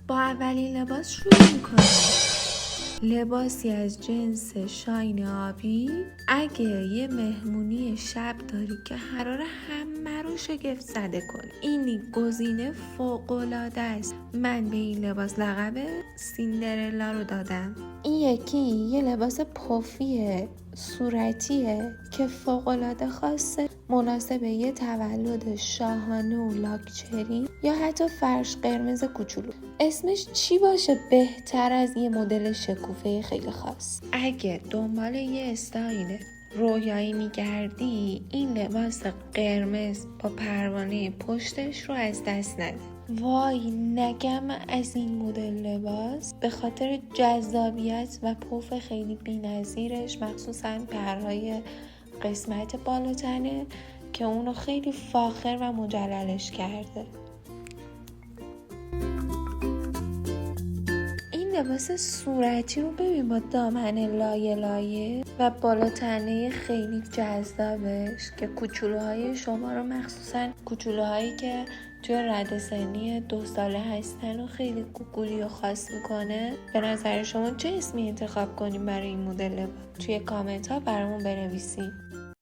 با اولین لباس شروع میکنیم. لباسی از جنس شاین آبی. اگه یه مهمونی شب داری که قراره همه رو شگفت زده کنی، این گزینه فوق‌العاده است. من به این لباس لقب سیندرلا رو دادم. این یکی یه لباس پفیه صورتیه که فوق‌العاده خاصه، مناسب یه تولد شاهانه و لاکچری یا حتی فرش قرمز کوچولو. اسمش چی باشه بهتر از یه مدل شکوفه خیلی خاص؟ اگه دنبال یه استایل رویایی میگردی، این لباس قرمز با پروانه پشتش رو از دست نده. وای نگم از این مدل لباس به خاطر جذابیت و پف خیلی بی‌نظیرش، مخصوصا پرهای قسمت بالاتنه که اونو خیلی فاخر و مجللش کرده. این لباس صورتی رو ببین با دامن لایه لایه و بالاتنه خیلی جذابش که کوچولوهای شما رو، مخصوصا کوچولوهایی که توی رده سنی 2 ساله هستن و خیلی گوگولی و خاص میکنه. به نظر شما چه اسمی انتخاب کنیم برای این مدل لباس؟ توی کامنت ها برامون بنویسین.